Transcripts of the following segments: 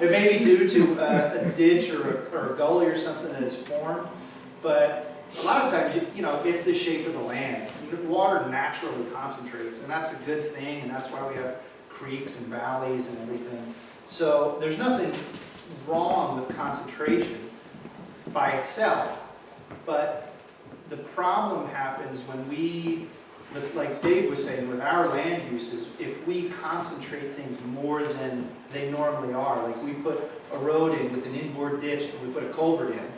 It may be due to a ditch or a gully or something that is formed, but a lot of times, you know, it's the shape of the land. The water naturally concentrates, and that's a good thing, and that's why we have creeks and valleys and everything. So there's nothing wrong with concentration by itself, but the problem happens when we, like Dave was saying, with our land uses, if we concentrate things more than they normally are, like we put a road in with an inboard ditch and we put a culvert in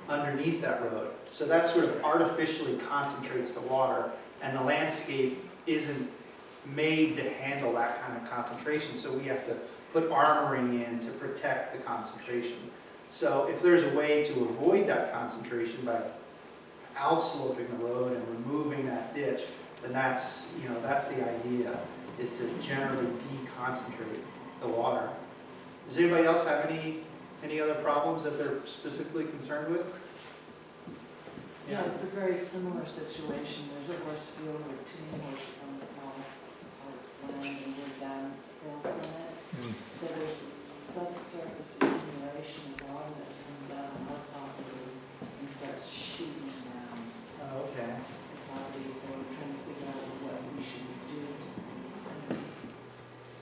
underneath that road. So that sort of artificially concentrates the water, and the landscape isn't made to handle that kind of concentration, so we have to put armoring in to protect the concentration. So if there's a way to avoid that concentration by outsloping the road and removing that ditch, then that's, you know, that's the idea, is to generally deconcentrate the water. Does anybody else have any other problems that they're specifically concerned with? Yeah, it's a very similar situation. There's a horse field with 2 horses on a small land, and we're down hill from it. So there's this subsurface accumulation of water that comes out on our property and starts shooting down Oh, okay. the property. So we're trying to figure out what we should do to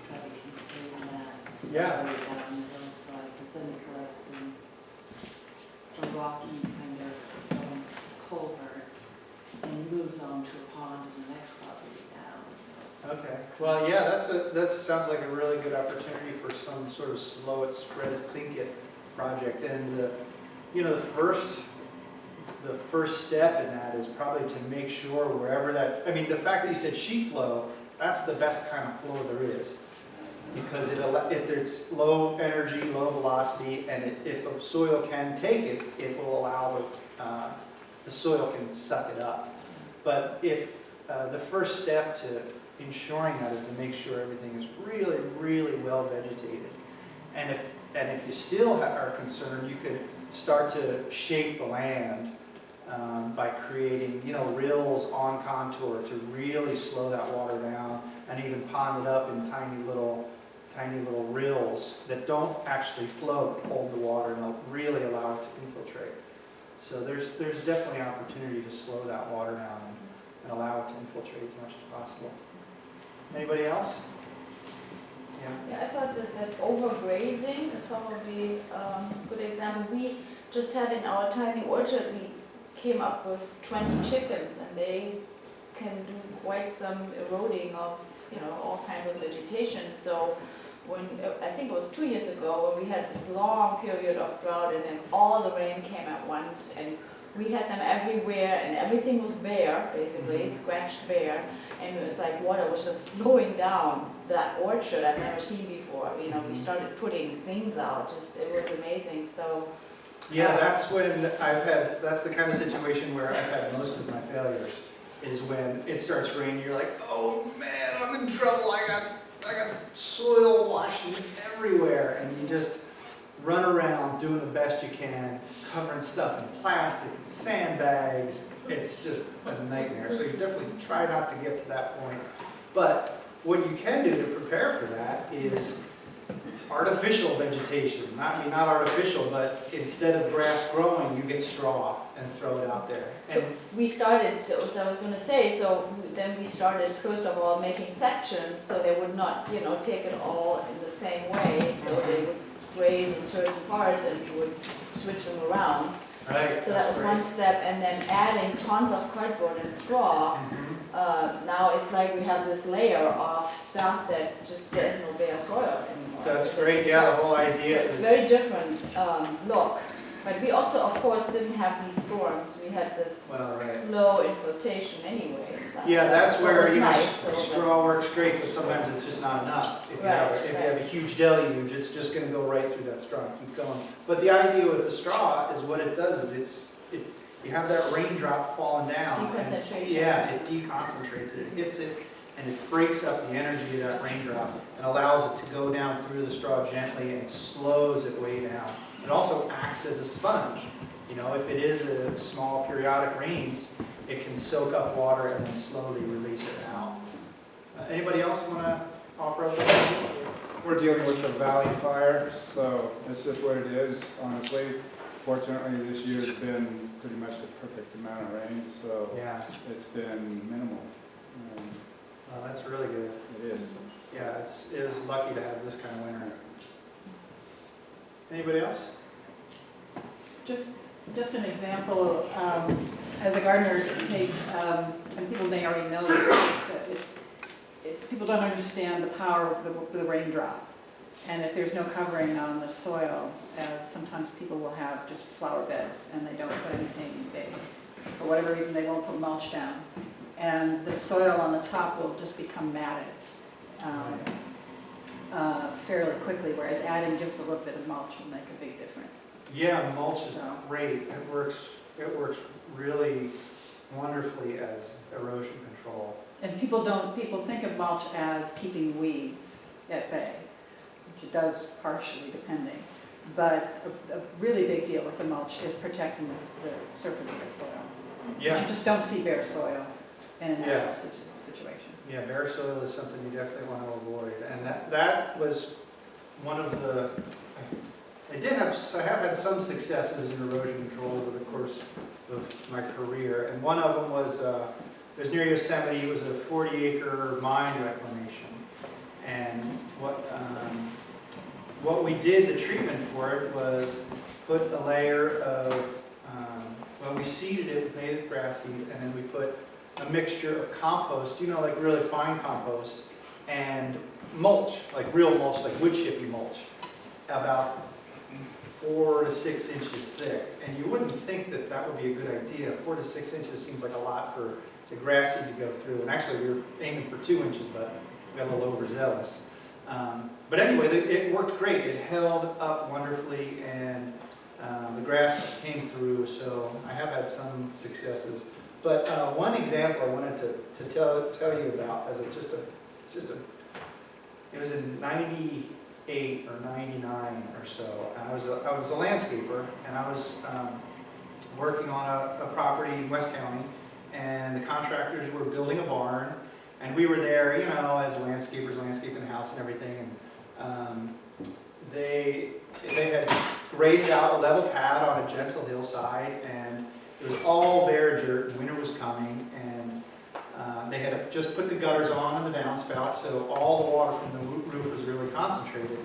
try to keep taking that Yeah. water down the hillside, because then it collects in a rocky kind of culvert and moves on to a pond in the next property down. So Okay. Well, yeah, that sounds like a really good opportunity for some sort of slow it, spread it, sink it project. And you know, the first step in that is probably to make sure wherever that, I mean, the fact that you said sheet flow, that's the best kind of flow there is, because it's low energy, low velocity, and if the soil can take it, it will allow the soil can suck it up. But if the first step to ensuring that is to make sure everything is really, really well vegetated. And if you still are concerned, you could start to shape the land by creating, you know, rills on contour to really slow that water down, and even pond it up in tiny little rills that don't actually float, hold the water, and they'll really allow it to infiltrate. So there's definitely opportunity to slow that water down and allow it to infiltrate as much as possible. Anybody else? Yeah, I thought that overgrazing is probably a good example. We just had in our tiny orchard, we came up with 20 chickens, and they can do quite some eroding of, you know, all kinds of vegetation. So when, I think it was 2 years ago, when we had this long period of drought, and then all the rain came at once, and we had them everywhere, and everything was bare, basically, scratched bare, and it was like water was just flowing down that orchard I've never seen before. You know, we started putting things out, just, it was amazing. So Yeah, that's when that's the kind of situation where I've had most of my failures, is when it starts raining, you're like, oh man, I'm in trouble, I got soil washing everywhere, and you just run around doing the best you can, covering stuff in plastic and sandbags. It's just a nightmare. So you definitely try not to get to that point. But what you can do to prepare for that is artificial vegetation. Not artificial, but instead of grass growing, you get straw and throw it out there. So we started, so I was going to say, so then we started first of all making sections so they would not, you know, take it all in the same way. So they would graze in certain parts and we would switch them around. Right. So that was one step, and then adding tons of cardboard and straw. Now it's like we have this layer of stuff that just there's no bare soil anymore. That's great. Yeah, the whole idea So is very different look. But we also, of course, didn't have these storms. We had this slow infiltration anyway. Yeah, that's where, you know, nice, so straw works great, but sometimes it's just not enough. If you have a huge deluge, it's just going to go right through that straw and keep going. But the idea with the straw is what it does is you have that raindrop falling down. Deconcentration. It deconcentrates it. It hits it, and it breaks up the energy of that raindrop and allows it to go down through the straw gently and slows it way down. It also acts as a sponge. You know, if it is a small periodic rains, it can soak up water and then slowly release it out. Anybody else want to offer up? We're dealing with the valley fire, so That's just what it is, honestly. Fortunately, this year's been pretty much the perfect amount of rain, so Yeah, it's been minimal. well, that's really good. It is. Yeah, it was lucky to have this kind of winter. Anybody else? Just an example, as a gardener, and people may already know this, that it's people don't understand the power of the raindrop. And if there's no covering on the soil, as sometimes people will have just flower beds and they don't put anything, for whatever reason, they won't put mulch down. And the soil on the top will just become matted fairly quickly, whereas adding just a little bit of mulch will make a big difference. Yeah, mulch is So- great. It works really wonderfully as erosion control. And people think of mulch as keeping weeds at bay, which it does partially depending. But a really big deal with the mulch is protecting the surface of the soil. Yeah. You just don't see bare soil in a Yeah. natural situation. Yeah, bare soil is something you definitely want to avoid, and that was one of the, I have had some successes in erosion control over the course of my career, and one of them was, it was near Yosemite. It was a 40-acre mine reclamation, and what we did, the treatment for it was put a layer of, well, we seeded it with native grass seed, and then we put a mixture of compost, like really fine compost, and mulch, like real mulch, like wood chippy mulch, about 4 to 6 inches thick. And you wouldn't think that that would be a good idea. 4 to 6 inches seems like a lot for the grass seed to go through. And actually, we were aiming for 2 inches, but we got a little overzealous. But anyway, it worked great. It held up wonderfully, and the grass came through. So I have had some successes. But one example I wanted to tell you about as it was in 98 or 99 or so. I was a landscaper, and I was working on a property in West County, and the contractors were building a barn, and we were there, as landscapers, landscaping the house and everything. And they had graded out a level pad on a gentle hillside, and it was all bare dirt, and winter was coming, and they had just put the gutters on and the downspouts, so all the water from the roof was really concentrated.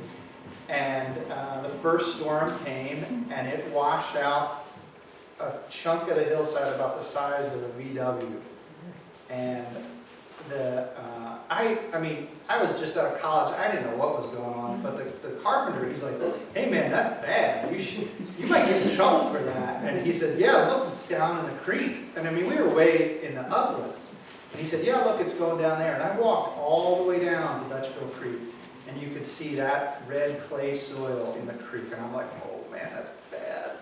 And the first storm came, and it washed out a chunk of the hillside about the size of a VW. And I was just out of college. I didn't know what was going on, but the carpenter, he's like, "Hey man, that's bad. You might get in trouble for that." And he said, "Yeah, look, it's down in the creek." And we were way in the uplands. And he said, "Yeah, look, it's going down there." And I walked all the way down to Dutchville Creek, and you could see that red clay soil in the creek. And I'm like, "Oh man, that's bad."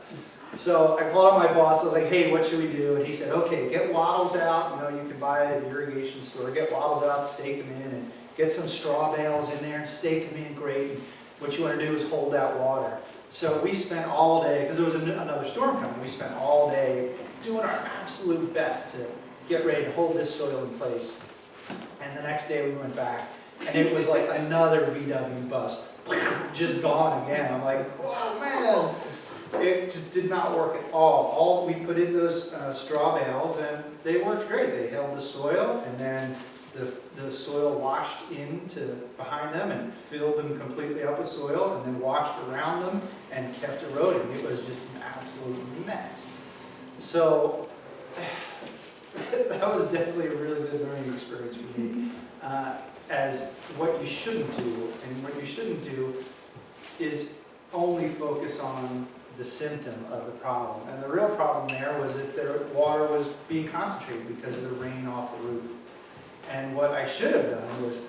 So I called up my boss. I was like, "Hey, what should we do?" And he said, "Okay, get wattles out. You can buy it at an irrigation store. Get wattles out, stake them in, and get some straw bales in there and stake them in great. And what you want to do is hold that water." So we spent all day, because there was another storm coming, we spent all day doing our absolute best to get ready to hold this soil in place. And the next day we went back, and it was like another VW bus, just gone again. I'm like, "Oh man." It just did not work at all. We put in those straw bales, and they worked great. They held the soil, and then the soil washed into behind them and filled them completely up with soil, and then washed around them and kept eroding. It was just an absolute mess. So that was definitely a really good learning experience for me. As what you shouldn't do, and what you shouldn't do is only focus on the symptom of the problem. And the real problem there was that the water was being concentrated because of the rain off the roof. And what I should have done was,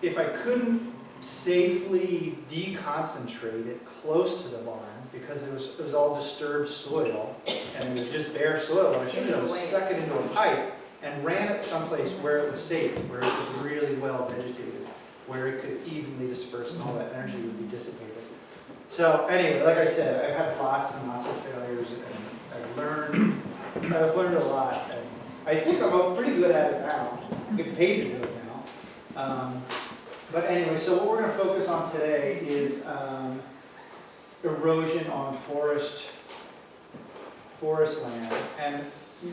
if I couldn't safely deconcentrate it close to the barn, because it was all disturbed soil, and it was just bare soil, I should have stuck it into a pipe and ran it someplace where it was safe, where it was really well vegetated, where it could evenly disperse and all that energy would be dissipated. So anyway, like I said, I've had lots and lots of failures, and I've learned a lot. And I think I'm pretty good at it now. I get paid to do it now. But anyway, so what we're going to focus on today is erosion on forest land, and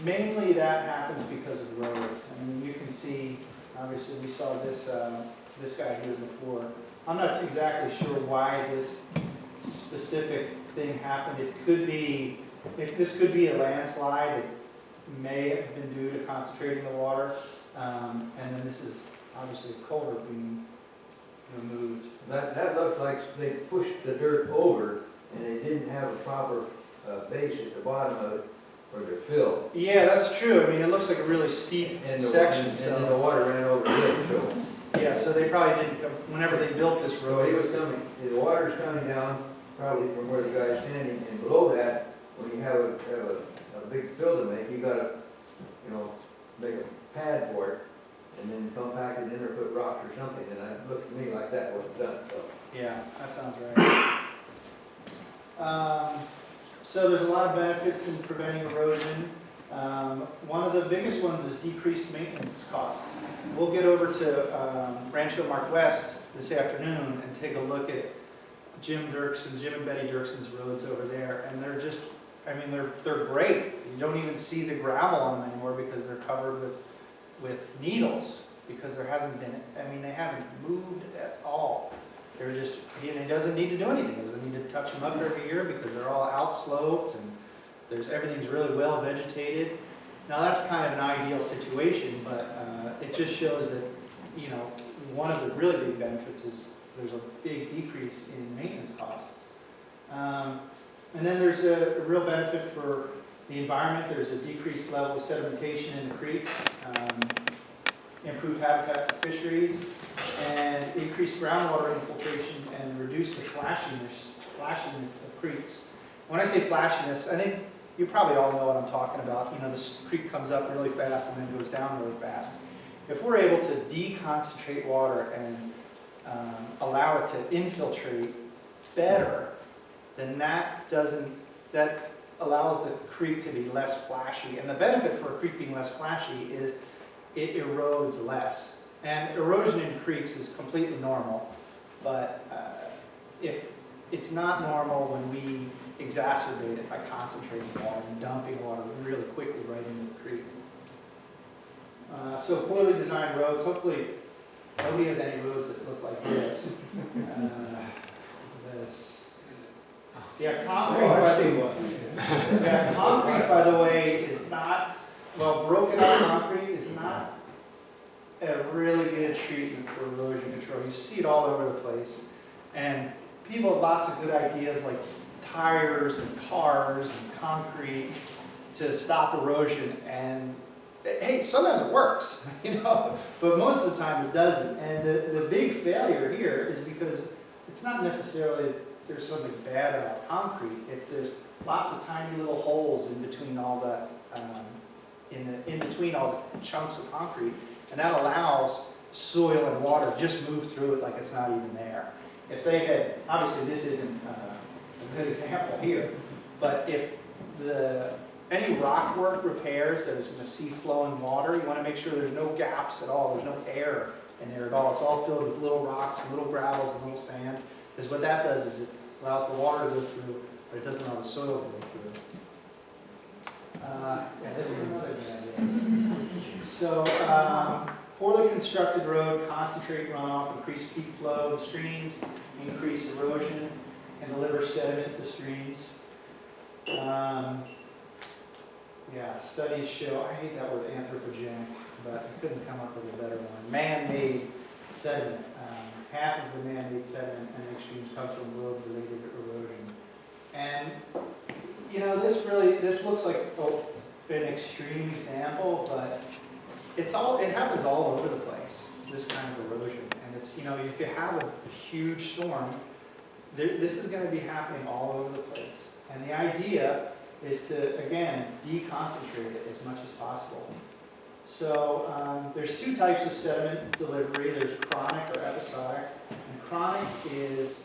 mainly that happens because of roads. I mean, you can see, obviously, we saw this this guy here before. I'm not exactly sure why this specific thing happened. It could be, this could be a landslide. It may have been due to concentrating the water, and then this is obviously a culvert being removed. That looks like they pushed the dirt over and they didn't have a proper base at the bottom of it for their fill. Yeah, that's true. I mean, it looks like a really steep And section. and then the water ran over it, so. Yeah, so they probably didn't, whenever they built this So he road. was coming, the water's coming down probably from where the guy's standing, and below that, when you have a big fill to make, you gotta, make a pad for it, and then compact it in or put rocks or something, and it looked to me like that wasn't done, so. Yeah, that sounds right. So there's a lot of benefits in preventing erosion. One of the biggest ones is decreased maintenance costs. We'll get over to Rancho Mark West this afternoon and take a look at Jim and Betty Dirkson's roads over there, and they're just, I mean, they're great. You don't even see the gravel on them anymore because they're covered with needles, because there hasn't been, I mean, they haven't moved at all. They're just, it doesn't need to do anything. It doesn't need to touch them up every year because they're all outsloped and everything's really well vegetated. Now that's kind of an ideal situation, but it just shows that, one of the really big benefits is there's a big decrease in maintenance costs. And then there's a real benefit for the environment. There's a decreased level of sedimentation in the creeks, improved habitat for fisheries, and increased groundwater infiltration and reduce the flashiness of creeks. When I say flashiness, I think you probably all know what I'm talking about. This creek comes up really fast and then goes down really fast. If we're able to deconcentrate water and allow it to infiltrate better, then that allows the creek to be less flashy. And the benefit for a creek being less flashy is it erodes less. And erosion in creeks is completely normal, but if it's not normal when we exacerbate it by concentrating water and dumping water really quickly right into the creek. So poorly designed roads, hopefully nobody has any roads that look like this. Yeah, concrete, by the way, is not, broken up concrete is not a really good treatment for erosion control. You see it all over the place. And people have lots of good ideas like tires and cars and concrete to stop erosion. And hey, sometimes it works, but most of the time it doesn't. And the big failure here is because it's not necessarily there's something bad about concrete. There's lots of tiny little holes in between all the in between all the chunks of concrete, and that allows soil and water just move through it like it's not even there. If they had, obviously this isn't a good example here, but if any rock work repairs that is going to see flowing water, you want to make sure there's no gaps at all, there's no air in there at all. It's all filled with little rocks and little gravels and little sand, because what that does is it allows the water to go through, but it doesn't allow the soil to go through. This is another good idea. So, poorly constructed road, concentrate runoff, increase peak flow of streams, increase erosion, and deliver sediment to streams. Studies show, I hate that word anthropogenic, but I couldn't come up with a better one. Man-made sediment. Half of the man-made sediment and extremes comes from road-related erosion. And, this looks like an extreme example, but it happens all over the place, this kind of erosion. And it's, if you have a huge storm, this is going to be happening all over the place. And the idea is to, again, deconcentrate it as much as possible. So there's two types of sediment delivery. There's chronic or episodic. And chronic is,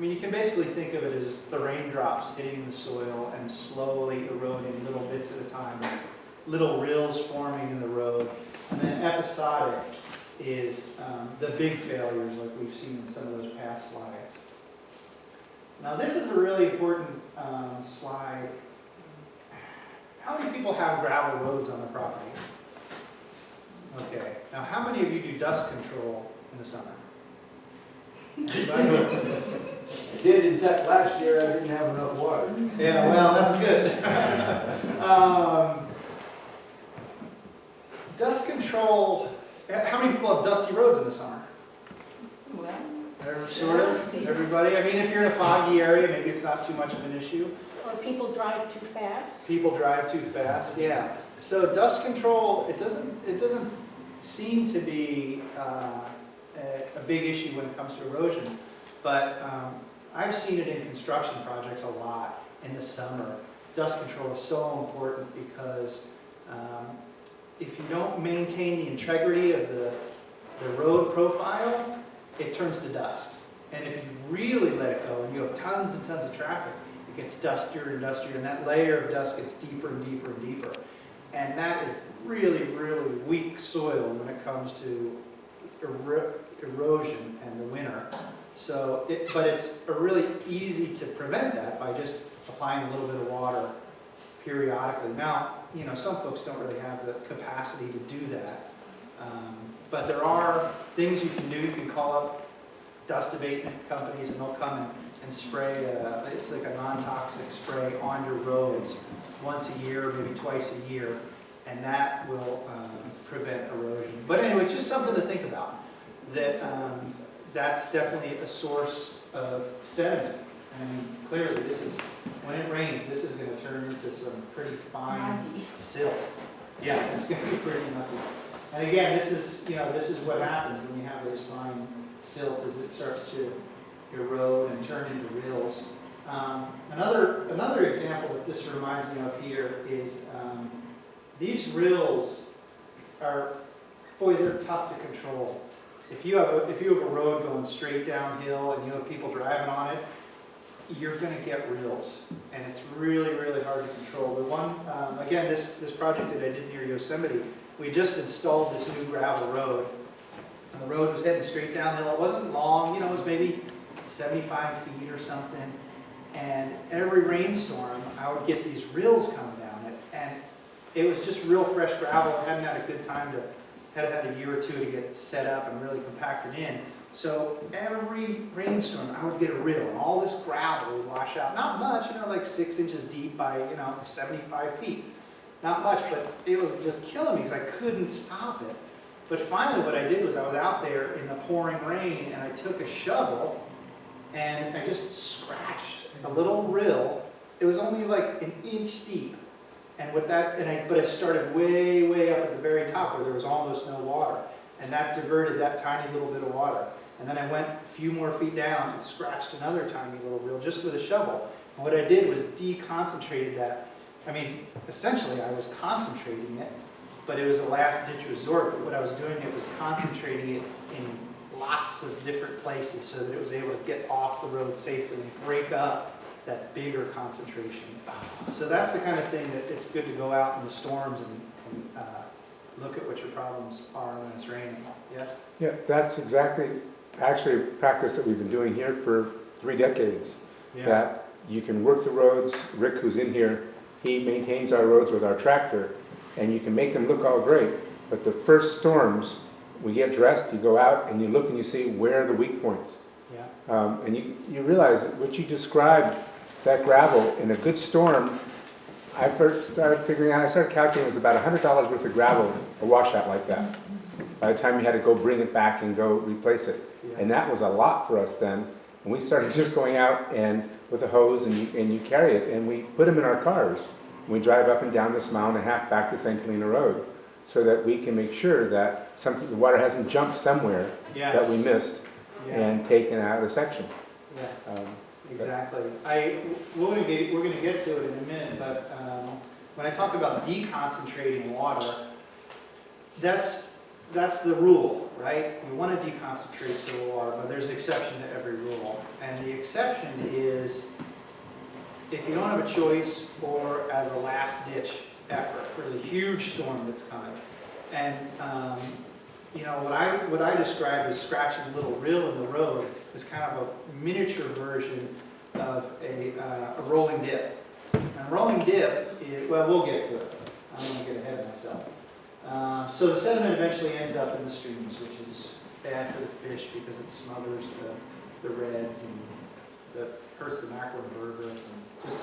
you can basically think of it as the raindrops hitting the soil and slowly eroding little bits at a time, little rills forming in the road. And then episodic is the big failures like we've seen in some of those past slides. Now this is a really important slide. How many people have gravel roads on their property? Okay, now how many of you do dust control in the summer? Anybody? I did in fact, last year I didn't have enough water. Yeah, well, that's good. Dust control, how many people have dusty roads in the summer? Well, Sort of, everybody? I mean, if you're in a foggy area, maybe it's not too much of an issue. Or people drive too fast. People drive too fast, yeah. So dust control, it doesn't seem to be a big issue when it comes to erosion, but I've seen it in construction projects a lot in the summer. Dust control is so important because if you don't maintain the integrity of the road profile, it turns to dust. And if you really let it go and you have tons and tons of traffic, it gets dustier and dustier, and that layer of dust gets deeper and deeper and deeper. And that is really, really weak soil when it comes to erosion and the winter. So, but it's really easy to prevent that by just applying a little bit of water periodically. Now, you know, some folks don't really have the capacity to do that. But there are things you can do. You can call up dust abatement companies and they'll come and spray, it's like a non-toxic spray on your roads once a year, maybe twice a year, and that will prevent erosion. But anyway, it's just something to think about, that that's definitely a source of sediment. And clearly this is, when it rains, this is going to turn into some pretty fine silt. Yeah, it's going to be pretty mucky. And again, this is, you know, this is what happens when you have those fine silts, is it starts to erode and turn into rills. Another example that this reminds me of here is these rills are, boy, they're tough to control. If you have a road going straight downhill and you have people driving on it, you're going to get rills, and it's really, really hard to control. The one, again, this project that I did near Yosemite, we just installed this new gravel road, and the road was heading straight downhill. It wasn't long, you know, it was maybe 75 feet or something, and every rainstorm, I would get these rills coming down it, and it was just real fresh gravel. I hadn't had a good time to, had a year or two to get set up and really compacted in. So every rainstorm, I would get a rill, and all this gravel would wash out. Not much, you know, like 6 inches deep by, you know, 75 feet. Not much, but it was just killing me because I couldn't stop it. But finally what I did was I was out there in the pouring rain, and I took a shovel, and I just scratched a little rill. It was only like an inch deep. And with that, but I started way, way up at the very top where there was almost no water. And that diverted that tiny little bit of water. And then I went a few more feet down and scratched another tiny little rill just with a shovel. And what I did was deconcentrated that. I mean, essentially I was concentrating it, but it was a last ditch resort. But what I was doing, it was concentrating it in lots of different places so that it was able to get off the road safely and break up that bigger concentration. So that's the kind of thing that it's good to go out in the storms and look at what your problems are when it's raining. Yes? Yeah, that's exactly, actually a practice that we've been doing here for 3 decades. That you can work the roads. Rick, who's in here, he maintains our roads with our tractor, and you can make them look all great. But the first storms, we get dressed, you go out and you look and you see where are the weak points. Yeah. And you realize that what you described, that gravel, in a good storm, I first started figuring out, I started calculating it was about $100 worth of gravel, a washout like that. By the time you had to go bring it back and go replace it. Yeah. And that was a lot for us then. And we started just going out and with a hose and you carry it, and we put them in our cars. And we drive up and down this mile and a half back to St. Helena Road so that we can make sure that the water hasn't jumped somewhere that we missed and taken out of the section. Yeah. Exactly. We're going to get to it in a minute, but when I talk about deconcentrating water, that's the rule, right? We want to deconcentrate the water, but there's an exception to every rule. And the exception is if you don't have a choice or as a last-ditch effort for the huge storm that's coming. And you know, what I describe as scratching a little rill in the road is kind of a miniature version of of a rolling dip. And a rolling dip is, well, we'll get to it. I don't want to get ahead of myself. So the sediment eventually ends up in the streams, which is bad for the fish because it smothers the reds and hurts the macroinvertebrates and just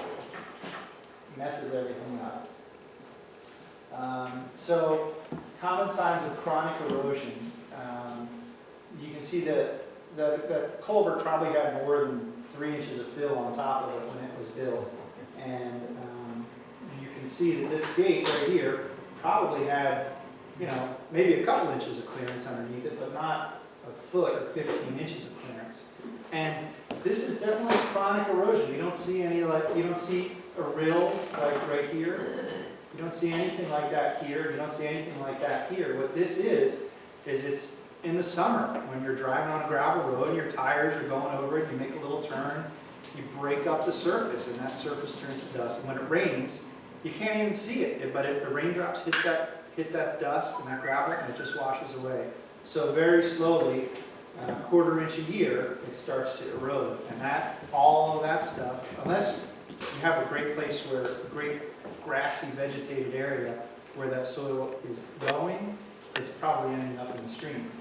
messes everything up. So common signs of chronic erosion. You can see that the culvert probably had more than 3 inches of fill on top of it when it was built. And you can see that this gate right here probably had, maybe a couple inches of clearance underneath it, but not a foot or 15 inches of clearance. And this is definitely chronic erosion. You don't see any you don't see a rill like right here. You don't see anything like that here. You don't see anything like that here. What this is it's in the summer when you're driving on a gravel road and your tires are going over it, you make a little turn, you break up the surface and that surface turns to dust. And when it rains, you can't even see it, but the raindrops hit that dust and that gravel and it just washes away. So very slowly, quarter inch a year, it starts to erode. And all of that stuff, unless you have a great place a great grassy vegetated area where that soil is going, it's probably ending up in the stream.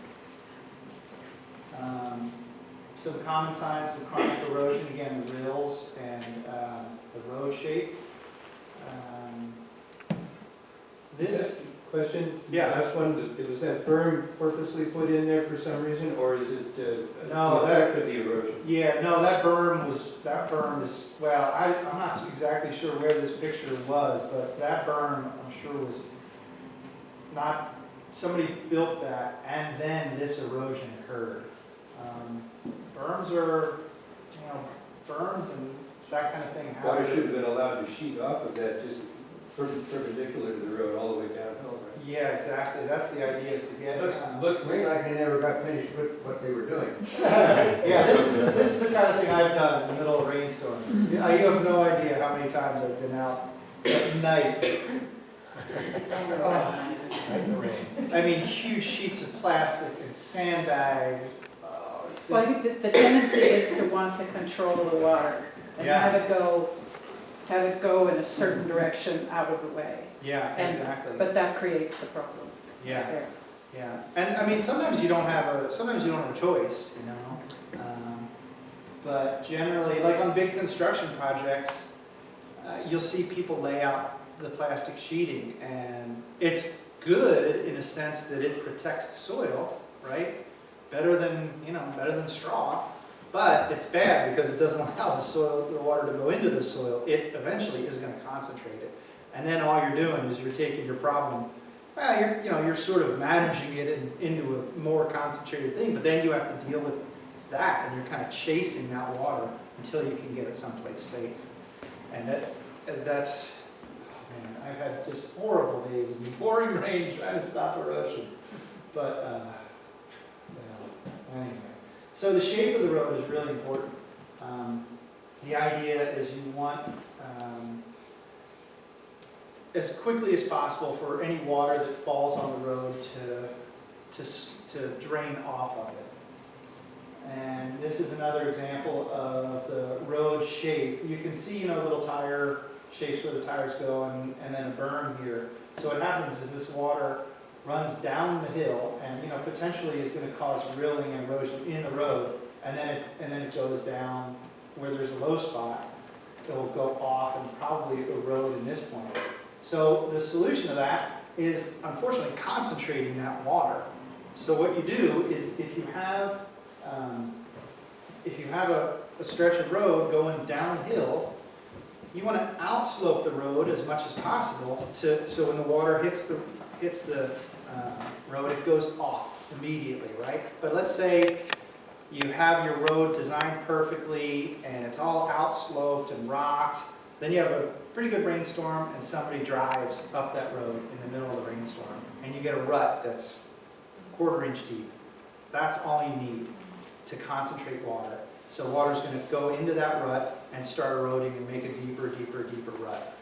Some common signs of chronic erosion, again, the rills and the road shape. This, Question? Yeah. Last one, was that berm purposely put in there for some reason, or is it No, the effect of the erosion? yeah, no, that berm is, well, I'm not exactly sure where this picture was, but that berm, I'm sure was not, somebody built that and then this erosion occurred. Berms are, berms and that kind of thing happen. Water should have been allowed to sheet off of that, just perpendicular to the road all the way downhill, right? Yeah, exactly, that's the idea, is to get it. Looked to me like they never got finished with what they were doing. Yeah, this is the kind of thing I've done in the middle of rainstorms. You have no idea how many times I've been out at night. It's almost that night. I mean, huge sheets of plastic and sandbags. Oh, it's Well, I just, think the tendency is to want to control the water and Yeah. have it go in a certain direction out of the way. yeah, And- exactly. But that creates the problem. Yeah, There. yeah. And I mean, sometimes you don't have a choice, But generally, like on big construction projects, you'll see people lay out the plastic sheeting, and it's good in a sense that it protects the soil, right? Better than straw. But it's bad because it doesn't allow the water to go into the soil. It eventually is going to concentrate it. And then all you're doing is you're taking your problem, you're sort of managing it into a more concentrated thing, but then you have to deal with that, and you're kind of chasing that water until you can get it someplace safe. And that's, oh man, I've had just horrible days of pouring rain trying to stop erosion. But, anyway. So the shape of the road is really important. The idea is you want, as quickly as possible for any water that falls on the road to drain off of it. And this is another example of the road shape. You can see, little tire shapes where the tires go and then a berm here. So what happens is this water runs down the hill and potentially is going to cause rilling and erosion in the road, and then it goes down where there's a low spot. It will go off and probably erode in this point. So the solution to that is unfortunately concentrating that water. So what you do is if you have a stretch of road going downhill, you want to outslope the road as much as possible so when the water hits the road, it goes off immediately, right? But let's say you have your road designed perfectly and it's all outsloped and rocked, then you have a pretty good rainstorm and somebody drives up that road in the middle of the rainstorm and you get a rut that's a quarter inch deep. That's all you need to concentrate water. So water's going to go into that rut and start eroding and make a deeper, deeper, deeper rut.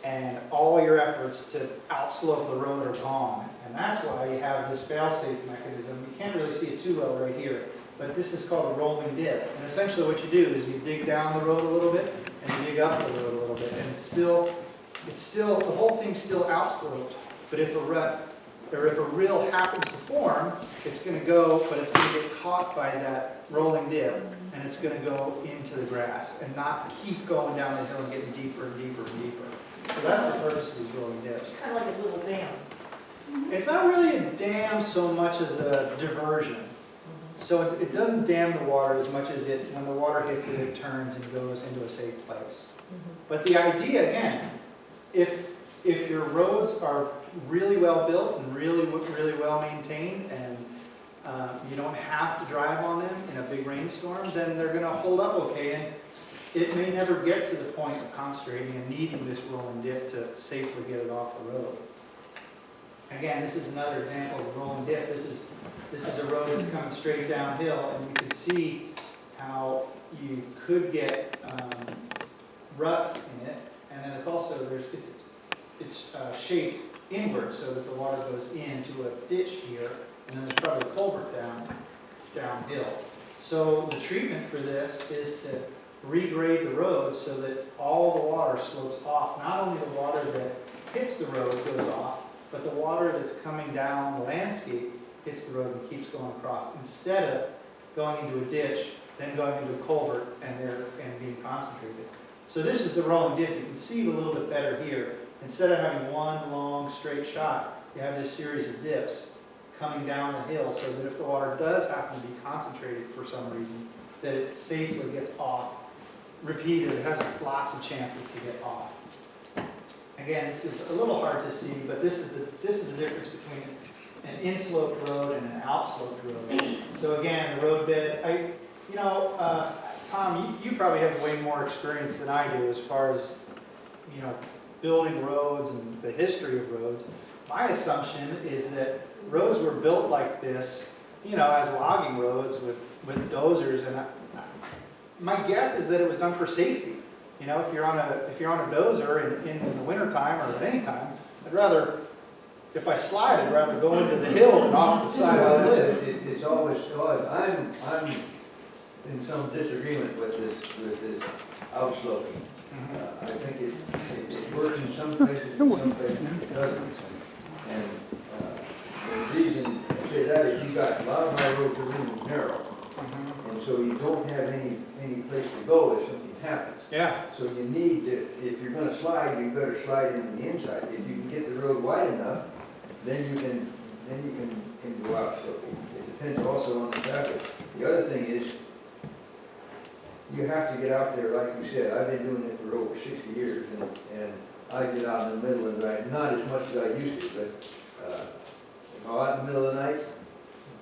And all your efforts to outslope the road are gone. And that's why you have this fail-safe mechanism. You can't really see it too well right here, but this is called a rolling dip. And essentially what you do is you dig down the road a little bit and you dig up the road a little bit, and it's still, the whole thing's still outsloped. But if a rut, or if a rill happens to form, it's going to go, but it's going to get caught by that rolling dip, and it's going to go into the grass and not keep going down the hill and getting deeper and deeper and deeper. So that's the purpose of these rolling dips. Kind of like a little dam. It's not really a dam so much as a diversion. So it doesn't dam the water as much as when the water hits it, it turns and goes into a safe place. But the idea, again, if your roads are really well built and really well maintained, and you don't have to drive on them in a big rainstorm, then they're going to hold up okay. And it may never get to the point of concentrating and needing this rolling dip to safely get it off the road. Again, this is another example of a rolling dip. This is a road that's coming straight downhill, and you can see how you could get ruts in it, and then it's also it's shaped inward so that the water goes into a ditch here, and then there's probably a culvert downhill. So the treatment for this is to regrade the road so that all the water slopes off. Not only the water that hits the road goes off, but the water that's coming down the landscape hits the road and keeps going across, instead of going into a ditch, then going into a culvert and being concentrated. So this is the rolling dip. You can see it a little bit better here. Instead of having one long straight shot, you have this series of dips coming down the hill, so that if the water does happen to be concentrated for some reason, that it safely gets off. Repeated, it has lots of chances to get off. Again, this is a little hard to see, but this is the difference between an insloped road and an outsloped road. So again, the roadbed, Tom, you probably have way more experience than I do as far as, building roads and the history of roads. My assumption is that roads were built like this, as logging roads with dozers, and my guess is that it was done for safety. If you're on a dozer in the wintertime or at any time, if I slide, I'd rather go into the hill than off the side of the cliff. It's always, I'm in some disagreement with this outsloping. I think it works in some places, in some places it doesn't. And the reason I say that is you got a lot of my roads are really narrow. And so you don't have any place to go if something happens. Yeah. So you need to, if you're gonna slide, you better slide into the inside. If you can get the road wide enough, then you can go out. So it depends also on the traffic. The other thing is, you have to get out there, like you said. I've been doing it for over 60 years, and I get out in the middle of the night, not as much as I used to, but if I'm out in the middle of the night,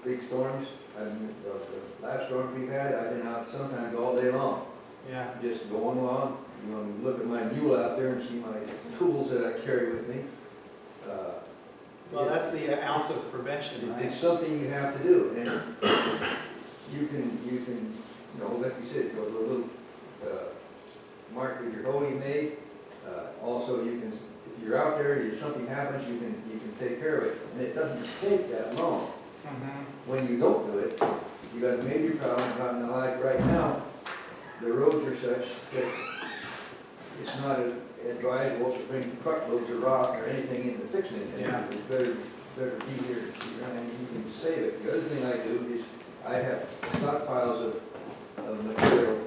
big storms, the last storm we've had, I've been out sometimes all day long. Yeah. Just going along, look at my mule out there and see my tools that I carry with me. Well, that's the ounce of prevention, right? It's something you have to do, and you can, like you said, go to a little mark with your hole you made. Also, you can, if you're out there, if something happens, you can take care of it, and it doesn't take that long. When you don't do it, you got a major problem. Out in the life right now, the roads are such that it's not advisable to bring truckloads of rock or anything in to fix anything. Yeah. It's better be here, and you can save it. The other thing I do is I have stockpiles of material,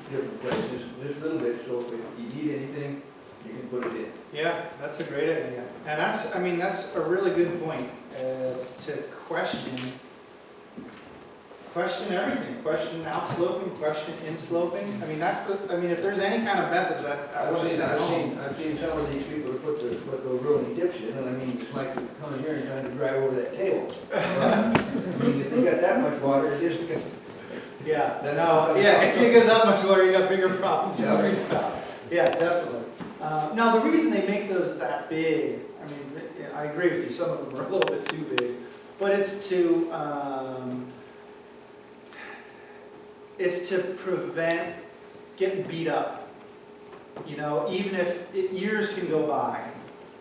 different places, just a little bit, so if you need anything, you can put it in. Yeah, that's a great idea. And that's a really good point, to question everything. Question outsloping, question insloping. If there's any kind of message, I want to send it home. I've seen some of these people put those rolling dips in, and it's like coming here and trying to drive over that table. If they got that much water, it isn't gonna. Yeah, That's if you get that much water, you got bigger problems to Yeah. worry about. Yeah, definitely. Now, the reason they make those that big, I agree with you, some of them are a little bit too big, but it's to prevent getting beat up. Even if years can go by,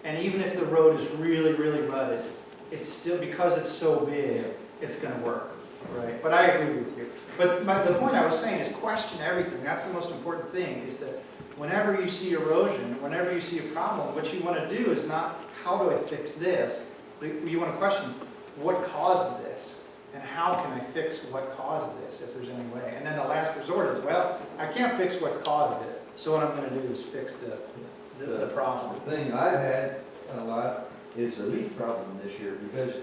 and even if the road is really, really rutted, it's still, because it's so big, it's going to work. Right, but I agree with you. But the point I was saying is question everything. That's the most important thing, is that whenever you see erosion, whenever you see a problem, what you want to do is not, how do I fix this? You want to question, what caused this? And how can I fix what caused this, if there's any way? And then the last resort is, well, I can't fix what caused it, so what I'm going to do is fix the problem. The thing I've had a lot is the leaf problem this year, because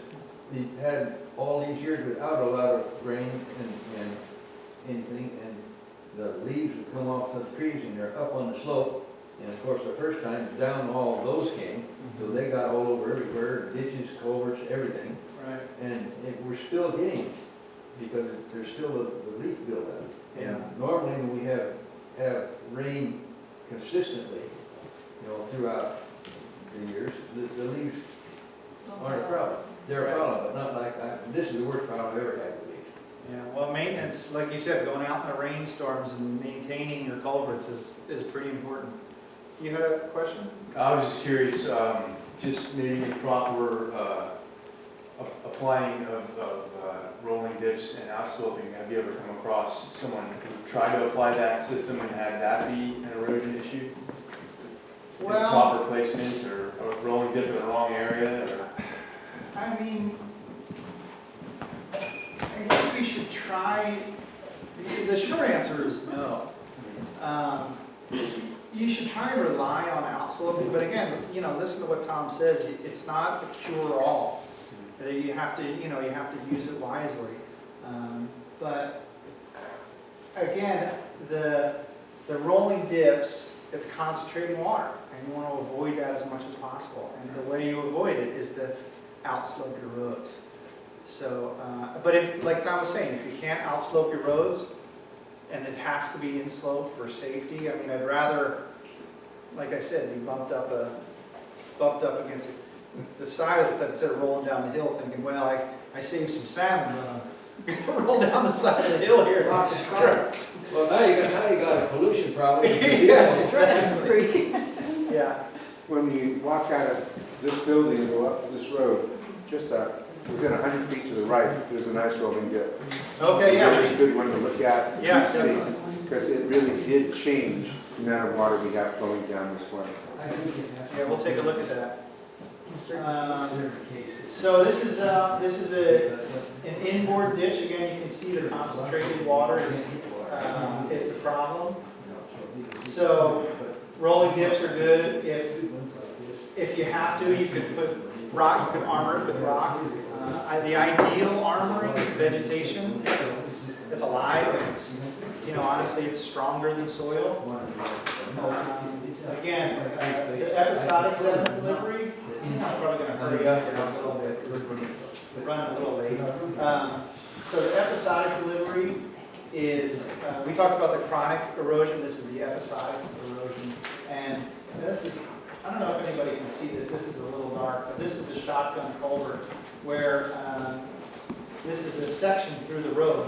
we had all these years without a lot of rain and anything, and the leaves would come off some trees and they're up on the slope. And of course, the first time, down all of those came, so they got all over everywhere, ditches, culverts, everything. Right. And we're still getting it, because there's still the leaf buildup. Yeah. And normally when we have rain consistently, throughout the years, the leaves aren't a problem. They're a problem, but not like, this is the worst problem I've ever had with leaves. Yeah, well, maintenance, like you said, going out in the rainstorms and maintaining your culverts is pretty important. You had a question? I was just curious, just maybe improper applying of rolling dips and outsloping. Have you ever come across someone who tried to apply that system and had that be an erosion issue? Well, Improper placement or a rolling dip in the wrong area? Or? I mean, I think we should try, the short answer is no. You should try and rely on outsloping, but again, listen to what Tom says, it's not a cure-all. You have to, you have to use it wisely. But again, the rolling dips, it's concentrating water, and you want to avoid that as much as possible. And the way you avoid it is to outslope your roads. So, but if, like Tom was saying, if you can't outslope your roads, and it has to be inslope for safety, I mean, I'd rather, like I said, be bumped up against the side of it instead of rolling down the hill thinking, well, I saved some salmon, but I'm gonna roll down the side of the hill here. Well, now you got a pollution problem. Yeah, exactly. Yeah. When you walk out of this building and go up this road, just within 100 feet to the right, there's a nice rolling dip. Okay, yeah. It's a good one to look at. Yeah, and see, definitely. because it really did change the amount of water we have flowing down this way. Yeah, we'll take a look at that. So this is an inboard ditch. Again, you can see the concentrated water. It's a problem. So rolling dips are good. If you have to, you could put rock. You could armor it with rock. The ideal armoring is vegetation because it's alive and it's honestly it's stronger than soil. Again, the episodic sediment delivery. I'm probably going to hurry up here a little bit. We're running a little late. So the episodic delivery is, we talked about the chronic erosion. This is the episodic erosion. And this is, I don't know if anybody can see this. This is a little dark, but this is the shotgun culvert where this is a section through the road.